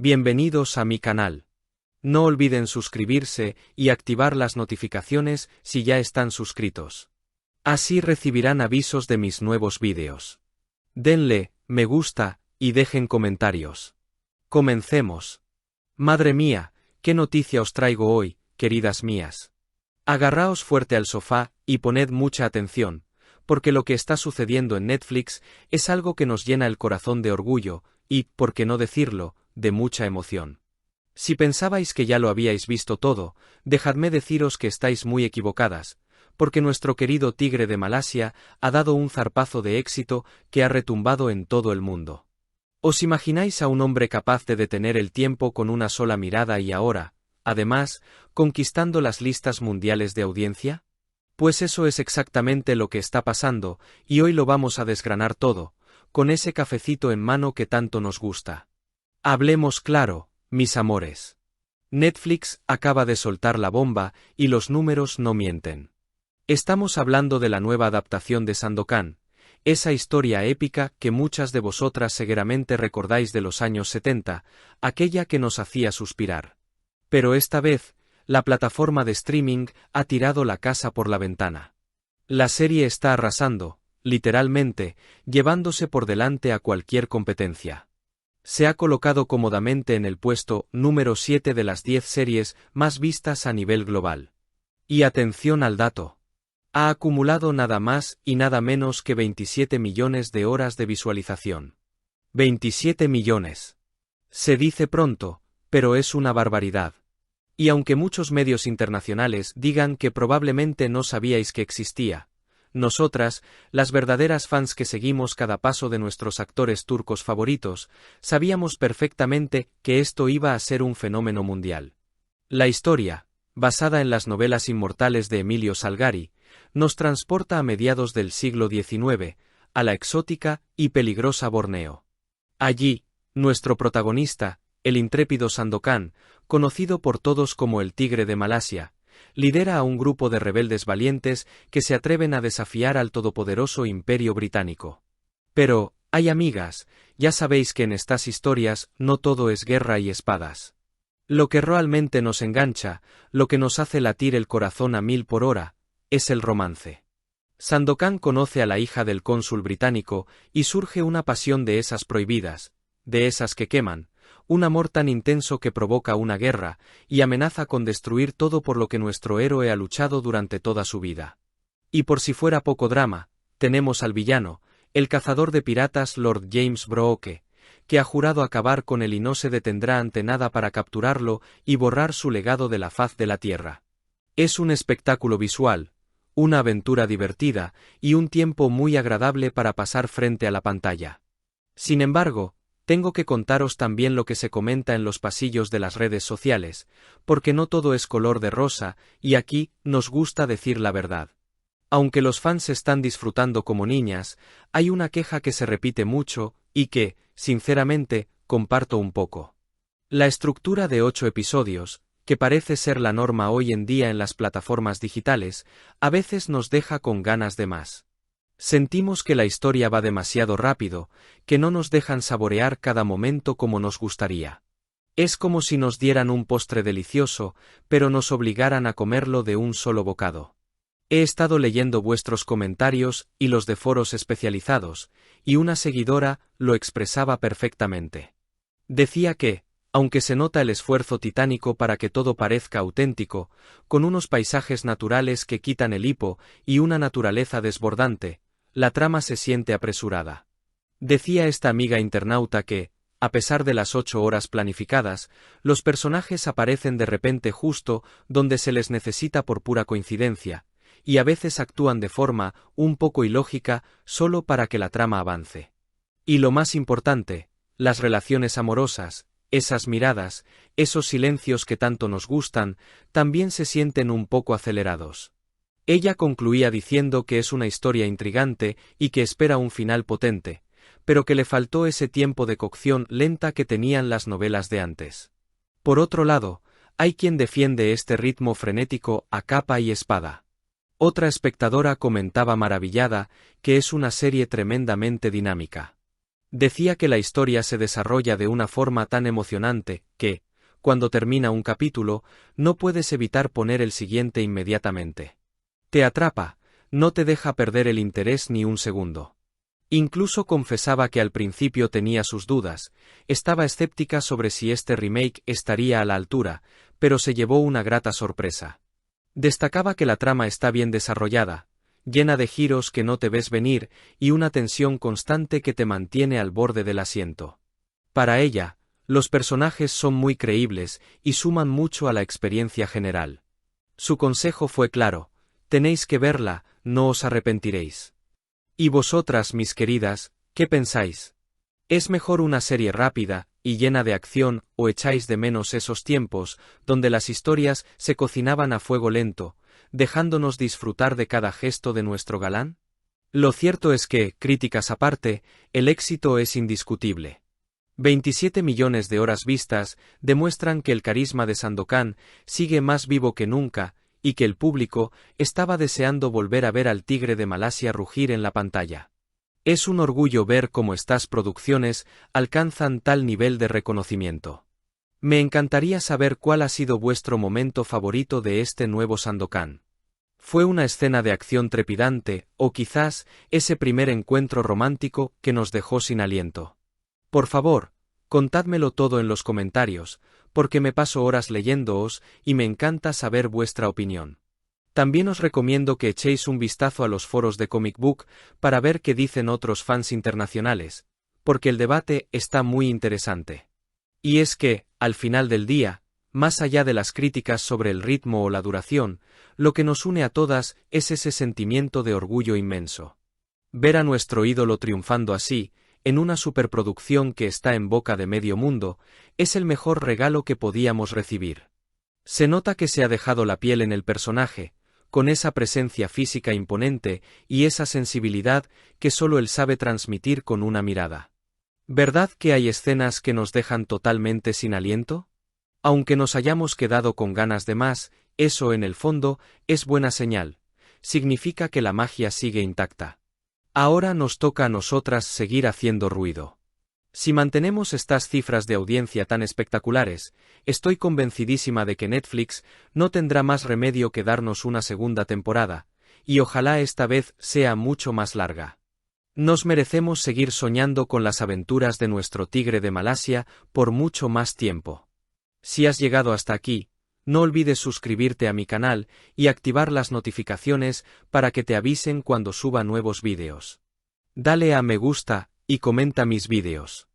Bienvenidos a mi canal. No olviden suscribirse y activar las notificaciones si ya están suscritos. Así recibirán avisos de mis nuevos vídeos. Denle me gusta y dejen comentarios. Comencemos. Madre mía, qué noticia os traigo hoy, queridas mías. Agarraos fuerte al sofá y poned mucha atención, porque lo que está sucediendo en Netflix es algo que nos llena el corazón de orgullo y, por qué no decirlo, de mucha emoción. Si pensabais que ya lo habíais visto todo, dejadme deciros que estáis muy equivocadas, porque nuestro querido tigre de Malasia ha dado un zarpazo de éxito que ha retumbado en todo el mundo. ¿Os imagináis a un hombre capaz de detener el tiempo con una sola mirada y ahora, además, conquistando las listas mundiales de audiencia? Pues eso es exactamente lo que está pasando, y hoy lo vamos a desgranar todo, con ese cafecito en mano que tanto nos gusta. Hablemos claro, mis amores. Netflix acaba de soltar la bomba y los números no mienten. Estamos hablando de la nueva adaptación de Sandokan, esa historia épica que muchas de vosotras seguramente recordáis de los años 70, aquella que nos hacía suspirar. Pero esta vez, la plataforma de streaming ha tirado la casa por la ventana. La serie está arrasando, literalmente, llevándose por delante a cualquier competencia. Se ha colocado cómodamente en el puesto número 7 de las 10 series más vistas a nivel global. Y atención al dato. Ha acumulado nada más y nada menos que 27 millones de horas de visualización. 27 millones. Se dice pronto, pero es una barbaridad. Y aunque muchos medios internacionales digan que probablemente no sabíais que existía, nosotras, las verdaderas fans que seguimos cada paso de nuestros actores turcos favoritos, sabíamos perfectamente que esto iba a ser un fenómeno mundial. La historia, basada en las novelas inmortales de Emilio Salgari, nos transporta a mediados del siglo XIX, a la exótica y peligrosa Borneo. Allí, nuestro protagonista, el intrépido Sandokan, conocido por todos como el Tigre de Malasia, lidera a un grupo de rebeldes valientes que se atreven a desafiar al todopoderoso Imperio Británico. Pero, ay amigas, ya sabéis que en estas historias no todo es guerra y espadas. Lo que realmente nos engancha, lo que nos hace latir el corazón a 1000 por hora, es el romance. Sandokan conoce a la hija del cónsul británico y surge una pasión de esas prohibidas, de esas que queman, un amor tan intenso que provoca una guerra y amenaza con destruir todo por lo que nuestro héroe ha luchado durante toda su vida. Y por si fuera poco drama, tenemos al villano, el cazador de piratas Lord James Brooke, que ha jurado acabar con él y no se detendrá ante nada para capturarlo y borrar su legado de la faz de la tierra. Es un espectáculo visual, una aventura divertida y un tiempo muy agradable para pasar frente a la pantalla. Sin embargo, tengo que contaros también lo que se comenta en los pasillos de las redes sociales, porque no todo es color de rosa, y aquí nos gusta decir la verdad. Aunque los fans están disfrutando como niñas, hay una queja que se repite mucho, y que, sinceramente, comparto un poco. La estructura de 8 episodios, que parece ser la norma hoy en día en las plataformas digitales, a veces nos deja con ganas de más. Sentimos que la historia va demasiado rápido, que no nos dejan saborear cada momento como nos gustaría. Es como si nos dieran un postre delicioso, pero nos obligaran a comerlo de un solo bocado. He estado leyendo vuestros comentarios y los de foros especializados, y una seguidora lo expresaba perfectamente. Decía que, aunque se nota el esfuerzo titánico para que todo parezca auténtico, con unos paisajes naturales que quitan el hipo y una naturaleza desbordante, la trama se siente apresurada. Decía esta amiga internauta que, a pesar de las 8 horas planificadas, los personajes aparecen de repente justo donde se les necesita por pura coincidencia, y a veces actúan de forma un poco ilógica solo para que la trama avance. Y lo más importante, las relaciones amorosas, esas miradas, esos silencios que tanto nos gustan, también se sienten un poco acelerados. Ella concluía diciendo que es una historia intrigante y que espera un final potente, pero que le faltó ese tiempo de cocción lenta que tenían las novelas de antes. Por otro lado, hay quien defiende este ritmo frenético a capa y espada. Otra espectadora comentaba maravillada que es una serie tremendamente dinámica. Decía que la historia se desarrolla de una forma tan emocionante que, cuando termina un capítulo, no puedes evitar poner el siguiente inmediatamente. Te atrapa, no te deja perder el interés ni un segundo. Incluso confesaba que al principio tenía sus dudas, estaba escéptica sobre si este remake estaría a la altura, pero se llevó una grata sorpresa. Destacaba que la trama está bien desarrollada, llena de giros que no te ves venir y una tensión constante que te mantiene al borde del asiento. Para ella, los personajes son muy creíbles y suman mucho a la experiencia general. Su consejo fue claro: tenéis que verla, no os arrepentiréis. ¿Y vosotras, mis queridas, qué pensáis? ¿Es mejor una serie rápida y llena de acción o echáis de menos esos tiempos donde las historias se cocinaban a fuego lento, dejándonos disfrutar de cada gesto de nuestro galán? Lo cierto es que, críticas aparte, el éxito es indiscutible. 27 millones de horas vistas demuestran que el carisma de Sandokan sigue más vivo que nunca, y que el público estaba deseando volver a ver al tigre de Malasia rugir en la pantalla. Es un orgullo ver cómo estas producciones alcanzan tal nivel de reconocimiento. Me encantaría saber cuál ha sido vuestro momento favorito de este nuevo Sandokan. ¿Fue una escena de acción trepidante, o quizás ese primer encuentro romántico que nos dejó sin aliento? Por favor, contádmelo todo en los comentarios, porque me paso horas leyéndoos y me encanta saber vuestra opinión. También os recomiendo que echéis un vistazo a los foros de Comic Book para ver qué dicen otros fans internacionales, porque el debate está muy interesante. Y es que, al final del día, más allá de las críticas sobre el ritmo o la duración, lo que nos une a todas es ese sentimiento de orgullo inmenso. Ver a nuestro ídolo triunfando así, en una superproducción que está en boca de medio mundo, es el mejor regalo que podíamos recibir. Se nota que se ha dejado la piel en el personaje, con esa presencia física imponente y esa sensibilidad que solo él sabe transmitir con una mirada. ¿Verdad que hay escenas que nos dejan totalmente sin aliento? Aunque nos hayamos quedado con ganas de más, eso en el fondo es buena señal, significa que la magia sigue intacta. Ahora nos toca a nosotras seguir haciendo ruido. Si mantenemos estas cifras de audiencia tan espectaculares, estoy convencidísima de que Netflix no tendrá más remedio que darnos una segunda temporada, y ojalá esta vez sea mucho más larga. Nos merecemos seguir soñando con las aventuras de nuestro tigre de Malasia por mucho más tiempo. Si has llegado hasta aquí, no olvides suscribirte a mi canal y activar las notificaciones para que te avisen cuando suba nuevos vídeos. Dale a me gusta y comenta mis vídeos.